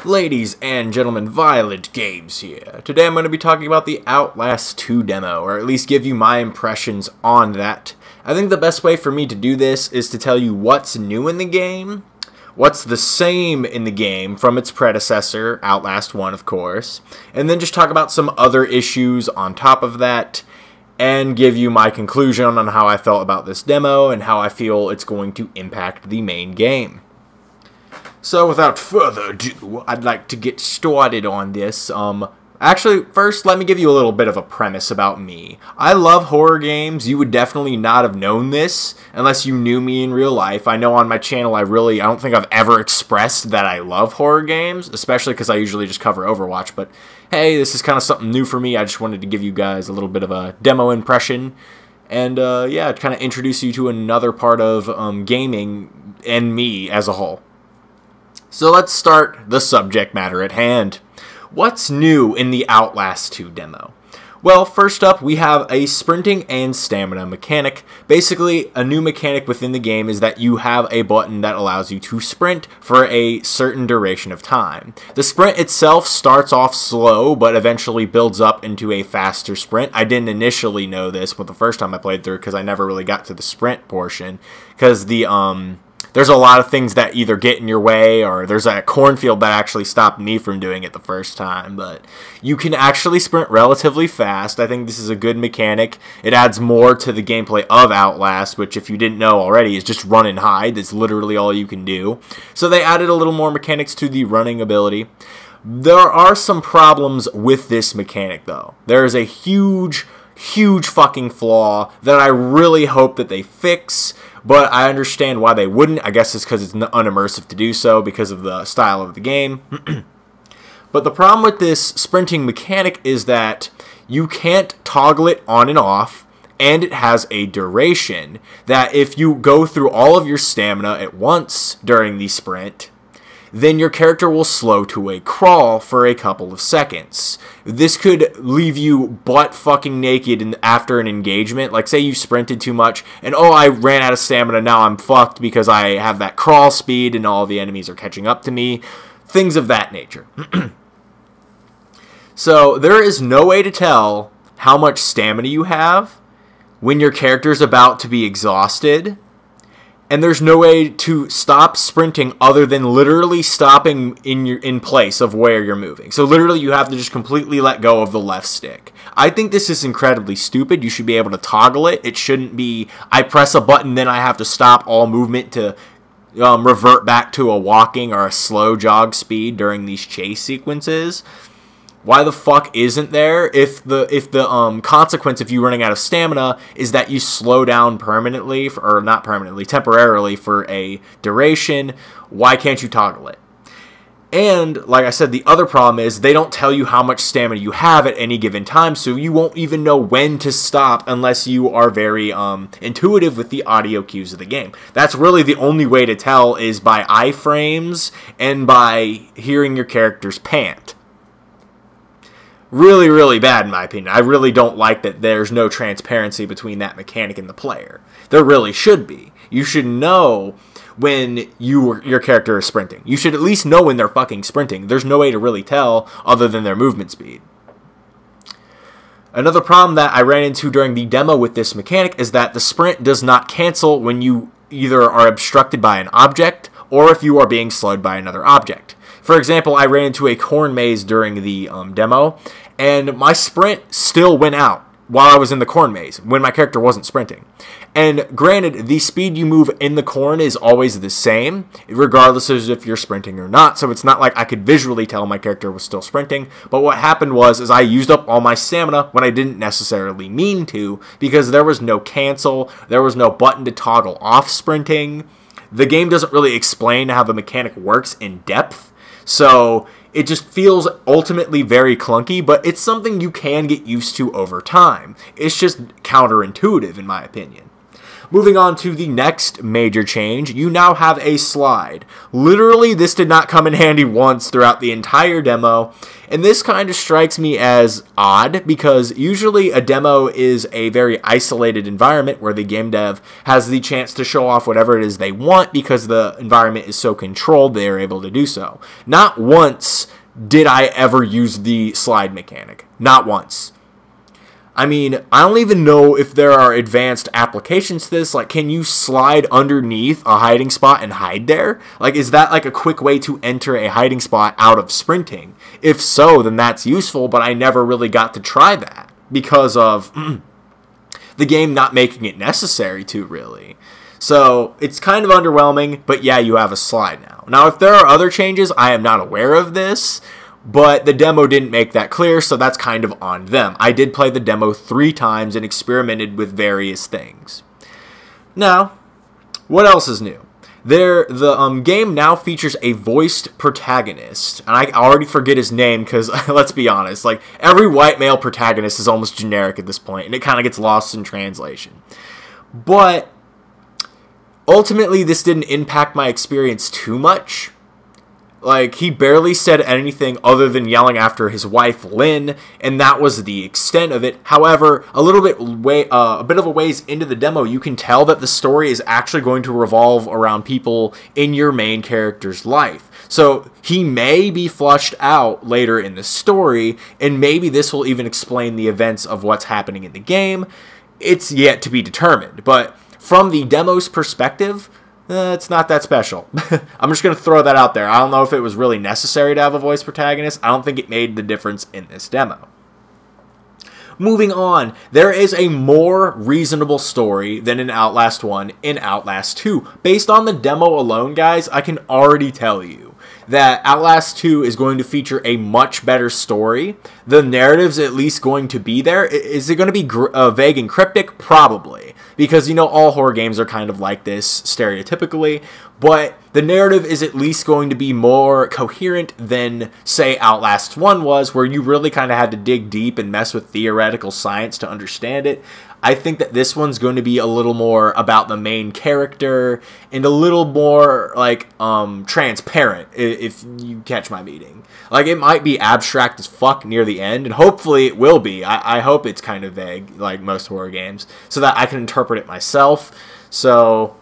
Ladies and gentlemen, Violent Games here. Today I'm going to be talking about the Outlast 2 demo, or at least give you my impressions on that. I think the best way for me to do this is to tell you what's new in the game, what's the same in the game from its predecessor, Outlast 1 of course, and then just talk about some other issues on top of that, and give you my conclusion on how I felt about this demo and how I feel it's going to impact the main game. So without further ado, I'd like to get started on this. Actually, first, let me give you a little bit of a premise about me. I love horror games. You would definitely not have known this unless you knew me in real life. I know on my channel I don't think I've ever expressed that I love horror games, especially because I usually just cover Overwatch, but hey, this is kind of something new for me. I just wanted to give you guys a little bit of a demo impression, and yeah, kind of introduce you to another part of gaming and me as a whole. So let's start the subject matter at hand. What's new in the Outlast 2 demo? Well, first up, we have a sprinting and stamina mechanic. Basically, a new mechanic within the game is that you have a button that allows you to sprint for a certain duration of time. The sprint itself starts off slow, but eventually builds up into a faster sprint. I didn't initially know this, but the first time I played through, because I never really got to the sprint portion, because there's a lot of things that either get in your way, or there's a cornfield that actually stopped me from doing it the first time, but you can actually sprint relatively fast. I think this is a good mechanic. It adds more to the gameplay of Outlast, which if you didn't know already is just run and hide. That's literally all you can do. So they added a little more mechanics to the running ability. There are some problems with this mechanic though. There is a huge fucking flaw that I really hope that they fix, but I understand why they wouldn't. I guess it's because it's unimmersive to do so because of the style of the game. But the problem with this sprinting mechanic is that you can't toggle it on and off, and it has a duration that if you go through all of your stamina at once during the sprint, then your character will slow to a crawl for a couple of seconds. This could leave you butt fucking naked after an engagement. Like, say you sprinted too much, and oh, I ran out of stamina, now I'm fucked because I have that crawl speed and all the enemies are catching up to me. Things of that nature. So, there is no way to tell how much stamina you have when your character's about to be exhausted. And there's no way to stop sprinting other than literally stopping in place of where you're moving. So literally you have to just completely let go of the left stick. I think this is incredibly stupid. You should be able to toggle it. It shouldn't be, I press a button, then I have to stop all movement to revert back to a walking or a slow jog speed during these chase sequences. Why the fuck isn't there? If the consequence of you running out of stamina is that you slow down permanently, or not permanently, temporarily for a duration, why can't you toggle it? And, like I said, the other problem is they don't tell you how much stamina you have at any given time, so you won't even know when to stop unless you are very intuitive with the audio cues of the game. That's really the only way to tell, is by iframes and by hearing your characters pant. Really bad in my opinion. I really don't like that there's no transparency between that mechanic and the player. There really should be. You should know when your character is sprinting. You should at least know when they're fucking sprinting. There's no way to really tell other than their movement speed. Another problem that I ran into during the demo with this mechanic is that the sprint does not cancel when you either are obstructed by an object or if you are being slowed by another object. For example, I ran into a corn maze during the demo, and my sprint still went out while I was in the corn maze, when my character wasn't sprinting. And granted, the speed you move in the corn is always the same, regardless of if you're sprinting or not, so it's not like I could visually tell my character was still sprinting. But what happened was I used up all my stamina when I didn't necessarily mean to, because there was no cancel, there was no button to toggle off sprinting. The game doesn't really explain how the mechanic works in depth, so it just feels ultimately very clunky, but it's something you can get used to over time. It's just counterintuitive in my opinion. Moving on to the next major change, you now have a slide. Literally, this did not come in handy once throughout the entire demo, and this kind of strikes me as odd, because usually a demo is a very isolated environment where the game dev has the chance to show off whatever it is they want because the environment is so controlled they are able to do so. Not once did I ever use the slide mechanic. Not once. I mean, I don't even know if there are advanced applications to this. Like, can you slide underneath a hiding spot and hide there? Like, is that like a quick way to enter a hiding spot out of sprinting? If so, then that's useful, but I never really got to try that because of the game not making it necessary to, really. So, it's kind of underwhelming, but yeah, you have a slide now. Now, if there are other changes, I am not aware of this, but the demo didn't make that clear, so that's kind of on them. I did play the demo 3 times and experimented with various things. Now, what else is new? The game now features a voiced protagonist, and I already forget his name because, let's be honest, like, every white male protagonist is almost generic at this point, and it kind of gets lost in translation. But ultimately, this didn't impact my experience too much. Like, he barely said anything other than yelling after his wife, Lynn, and that was the extent of it. However, a bit of a ways into the demo, you can tell that the story is actually going to revolve around people in your main character's life. So, he may be flushed out later in the story, and maybe this will even explain the events of what's happening in the game. It's yet to be determined, but from the demo's perspective, it's not that special. I'm just going to throw that out there. I don't know if it was really necessary to have a voice protagonist. I don't think it made the difference in this demo. Moving on, there is a more reasonable story than in Outlast 1 in Outlast 2. Based on the demo alone, guys, I can already tell you that Outlast 2 is going to feature a much better story. The narrative's at least going to be there. Is it going to be vague and cryptic? Probably. Because, you know, all horror games are kind of like this, stereotypically. But the narrative is at least going to be more coherent than, say, Outlast 1 was, where you really kind of had to dig deep and mess with theoretical science to understand it. I think that this one's going to be a little more about the main character and a little more, like, transparent, if you catch my meaning. Like, it might be abstract as fuck near the end, and hopefully it will be. I hope it's kind of vague, like most horror games, so that I can interpret it myself. So,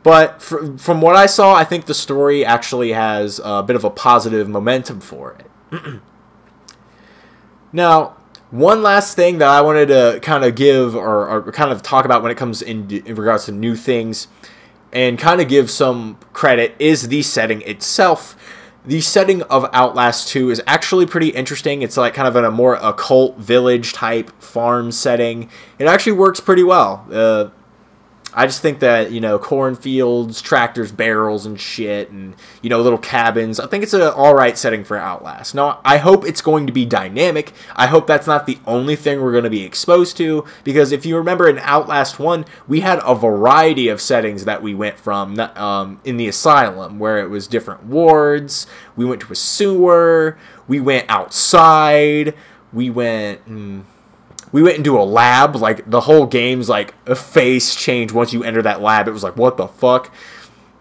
but from what I saw, I think the story actually has a bit of a positive momentum for it. Now, one last thing that I wanted to kind of give or kind of talk about when it comes in regards to new things and kind of give some credit is the setting itself. The setting of Outlast 2 is actually pretty interesting. It's like kind of in a more occult village type farm setting. It actually works pretty well. I just think that, you know, cornfields, tractors, barrels, and shit, and, you know, little cabins. I think it's an alright setting for Outlast. Now, I hope it's going to be dynamic. I hope that's not the only thing we're going to be exposed to, because if you remember in Outlast 1, we had a variety of settings that we went from in the asylum, where it was different wards, we went to a sewer, we went outside, we went into a lab. Like, the whole game's, like, a face change once you enter that lab. It was like, what the fuck?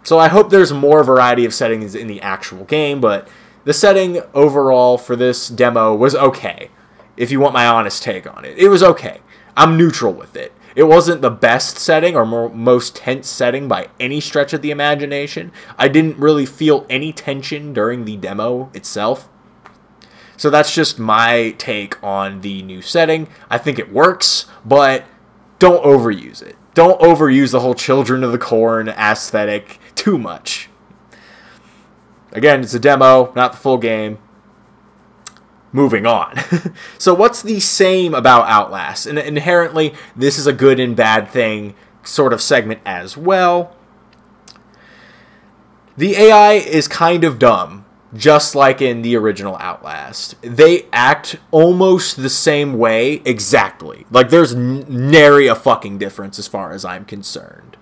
So I hope there's more variety of settings in the actual game, but the setting overall for this demo was okay, if you want my honest take on it. It was okay. I'm neutral with it. It wasn't the best setting or most tense setting by any stretch of the imagination. I didn't really feel any tension during the demo itself. So that's just my take on the new setting. I think it works, but don't overuse it. Don't overuse the whole Children of the Corn aesthetic too much. Again, it's a demo, not the full game. Moving on. So what's the same about Outlast? And inherently, this is a good and bad thing sort of segment as well. The AI is kind of dumb. Just like in the original Outlast. They act almost the same way, exactly. Like, there's nary a fucking difference as far as I'm concerned.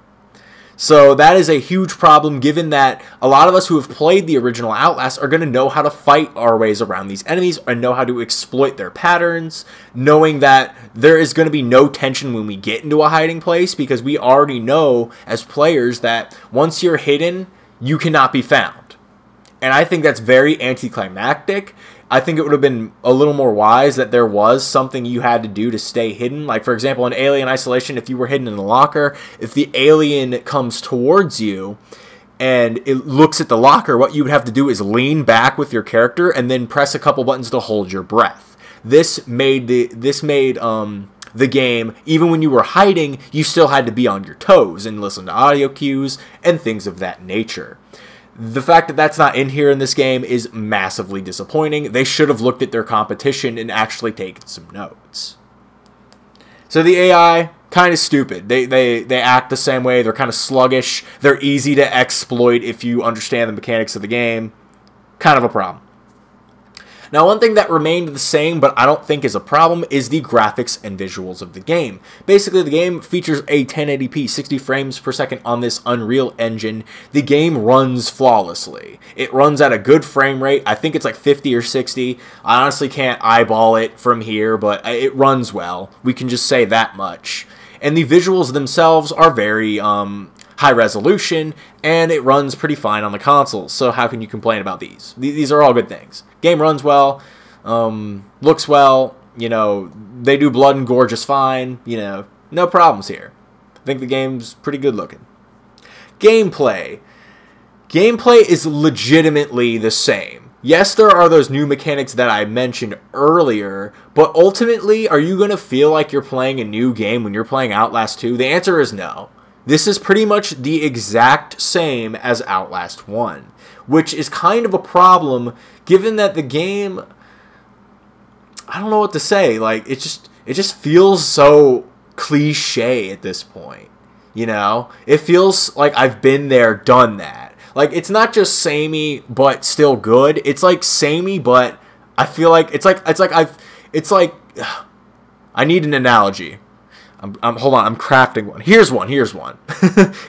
So that is a huge problem, given that a lot of us who have played the original Outlast are going to know how to fight our ways around these enemies and know how to exploit their patterns, knowing that there is going to be no tension when we get into a hiding place, because we already know as players that once you're hidden, you cannot be found. And I think that's very anticlimactic. I think it would have been a little more wise that there was something you had to do to stay hidden. Like, for example, in Alien Isolation, if you were hidden in a locker, if the alien comes towards you and it looks at the locker, what you would have to do is lean back with your character and then press a couple buttons to hold your breath. This made the game, even when you were hiding, you still had to be on your toes and listen to audio cues and things of that nature. The fact that that's not in here in this game is massively disappointing. They should have looked at their competition and actually taken some notes. So the AI, kind of stupid. They act the same way. They're kind of sluggish. They're easy to exploit if you understand the mechanics of the game. Kind of a problem. Now, one thing that remained the same, but I don't think is a problem, is the graphics and visuals of the game. Basically, the game features a 1080p 60 frames per second on this Unreal Engine. The game runs flawlessly. It runs at a good frame rate. I think it's like 50 or 60. I honestly can't eyeball it from here, but it runs well. We can just say that much. And the visuals themselves are very high resolution, and it runs pretty fine on the consoles. So how can you complain about these? These are all good things. Game runs well, looks well, you know, they do blood and gore just fine, you know, no problems here. I think the game's pretty good looking. Gameplay. Gameplay is legitimately the same. Yes, there are those new mechanics that I mentioned earlier, but ultimately, are you going to feel like you're playing a new game when you're playing Outlast 2? The answer is no. This is pretty much the exact same as Outlast 1, which is kind of a problem given that the game, I don't know what to say, like it just feels so cliche at this point, you know? It feels like I've been there, done that. Like, it's not just samey but still good. It's like samey, but I feel like I need an analogy. Hold on, I'm crafting one. Here's one.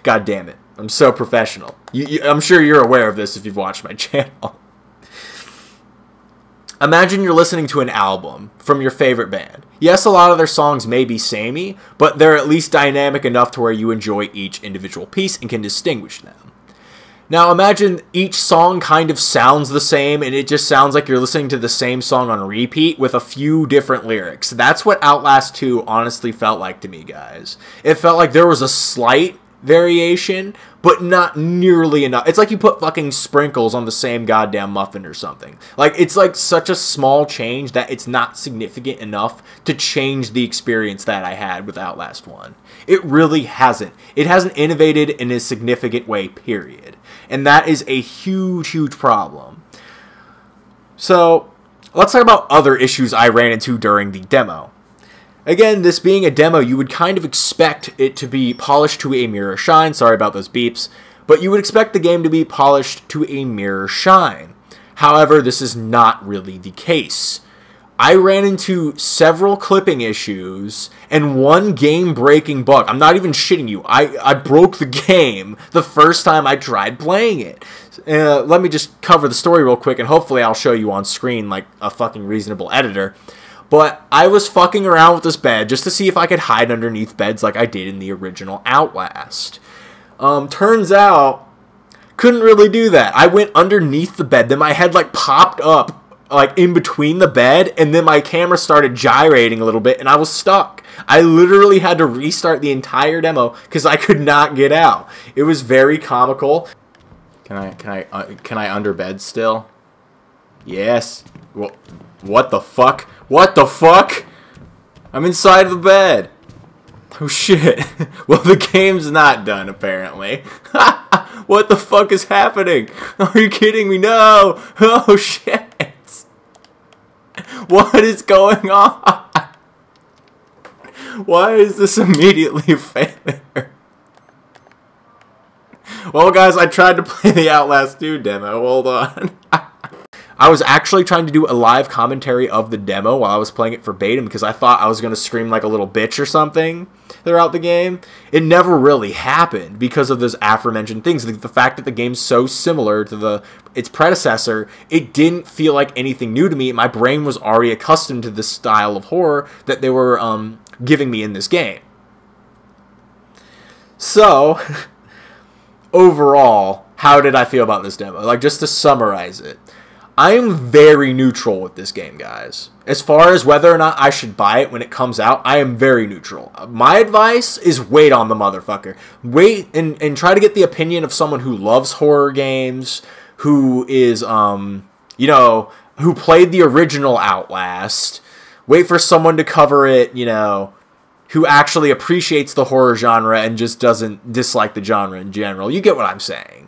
God damn it. I'm so professional. I'm sure you're aware of this if you've watched my channel. Imagine you're listening to an album from your favorite band. Yes, a lot of their songs may be samey, but they're at least dynamic enough to where you enjoy each individual piece and can distinguish them. Now imagine each song kind of sounds the same, and it just sounds like you're listening to the same song on repeat with a few different lyrics. That's what Outlast 2 honestly felt like to me, guys. It felt like there was a slight variation, but not nearly enough. It's like you put fucking sprinkles on the same goddamn muffin or something. Like, it's like such a small change that it's not significant enough to change the experience that I had with Outlast 1. It really hasn't. It hasn't innovated in a significant way, period. And that is a huge, huge problem. So, let's talk about other issues I ran into during the demo. Again, this being a demo, you would kind of expect it to be polished to a mirror shine. Sorry about those beeps. But you would expect the game to be polished to a mirror shine. However, this is not really the case. I ran into several clipping issues and one game-breaking bug. I'm not even shitting you. I broke the game the first time I tried playing it. Let me just cover the story real quick, and hopefully I'll show you on screen like a fucking reasonable editor. But I was fucking around with this bed just to see if I could hide underneath beds like I did in the original Outlast. Turns out, couldn't really do that. I went underneath the bed, then my head like popped up like in between the bed, and then my camera started gyrating a little bit, and I was stuck. I literally had to restart the entire demo because I could not get out. It was very comical. Can I underbed still? Yes. Well, what the fuck? What the fuck? I'm inside of the bed. Oh shit. Well, the game's not done, apparently. What the fuck is happening? Are you kidding me? No. Oh shit. What is going on? Why is this immediately a failure? Well, guys, I tried to play the Outlast 2 demo. Hold on. I was actually trying to do a live commentary of the demo while I was playing it verbatim because I thought I was going to scream like a little bitch or something throughout the game. It never really happened because of those aforementioned things. The fact that the game's so similar to its predecessor, it didn't feel like anything new to me. My brain was already accustomed to this style of horror that they were giving me in this game. So, overall, how did I feel about this demo? Like, just to summarize it, I am very neutral with this game, guys. As far as whether or not I should buy it when it comes out, I am very neutral. My advice is wait on the motherfucker. Wait and try to get the opinion of someone who loves horror games, who is, you know, who played the original Outlast. Wait for someone to cover it, you know, who actually appreciates the horror genre and just doesn't dislike the genre in general. You get what I'm saying.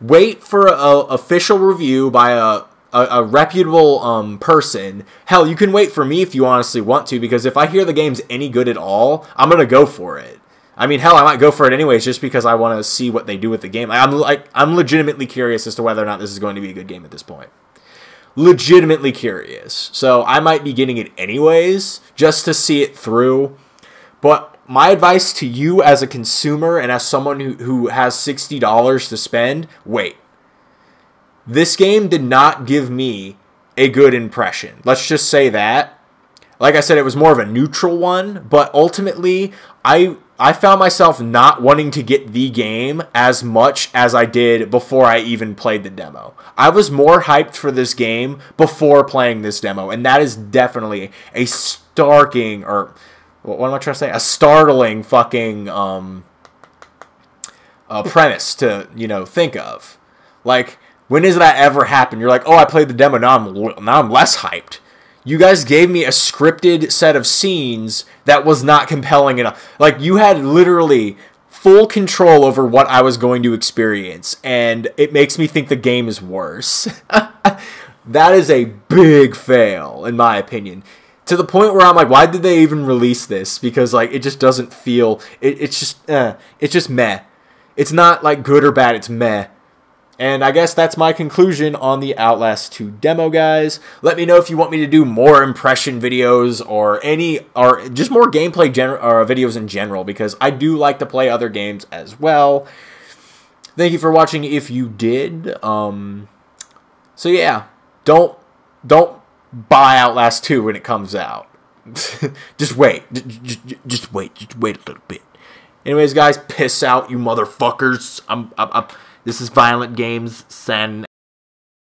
Wait for an official review by a reputable person. Hell, you can wait for me if you honestly want to, because if I hear the game's any good at all, I'm going to go for it. I mean, hell, I might go for it anyways just because I want to see what they do with the game. I'm legitimately curious as to whether or not this is going to be a good game at this point. Legitimately curious. So I might be getting it anyways just to see it through. But my advice to you as a consumer and as someone who has $60 to spend, wait. This game did not give me a good impression. Let's just say that. Like I said, it was more of a neutral one, but ultimately, I found myself not wanting to get the game as much as I did before I even played the demo. I was more hyped for this game before playing this demo, and that is definitely a startling fucking premise to, you know, think of. Like, when does that ever happen? You're like, oh, I played the demo, now I'm less hyped. You guys gave me a scripted set of scenes that was not compelling enough. Like, you had literally full control over what I was going to experience, and it makes me think the game is worse. That is a big fail, in my opinion. To the point where I'm like, why did they even release this? Because, like, it just doesn't feel... It's just meh. It's not, like, good or bad, it's meh. And I guess that's my conclusion on the Outlast 2 demo, guys. Let me know if you want me to do more impression videos or just more gameplay videos in general, because I do like to play other games as well. Thank you for watching if you did. So yeah, don't buy Outlast 2 when it comes out. Just wait. Just wait a little bit. Anyways, guys, piss out, you motherfuckers. This is Violent Games. Send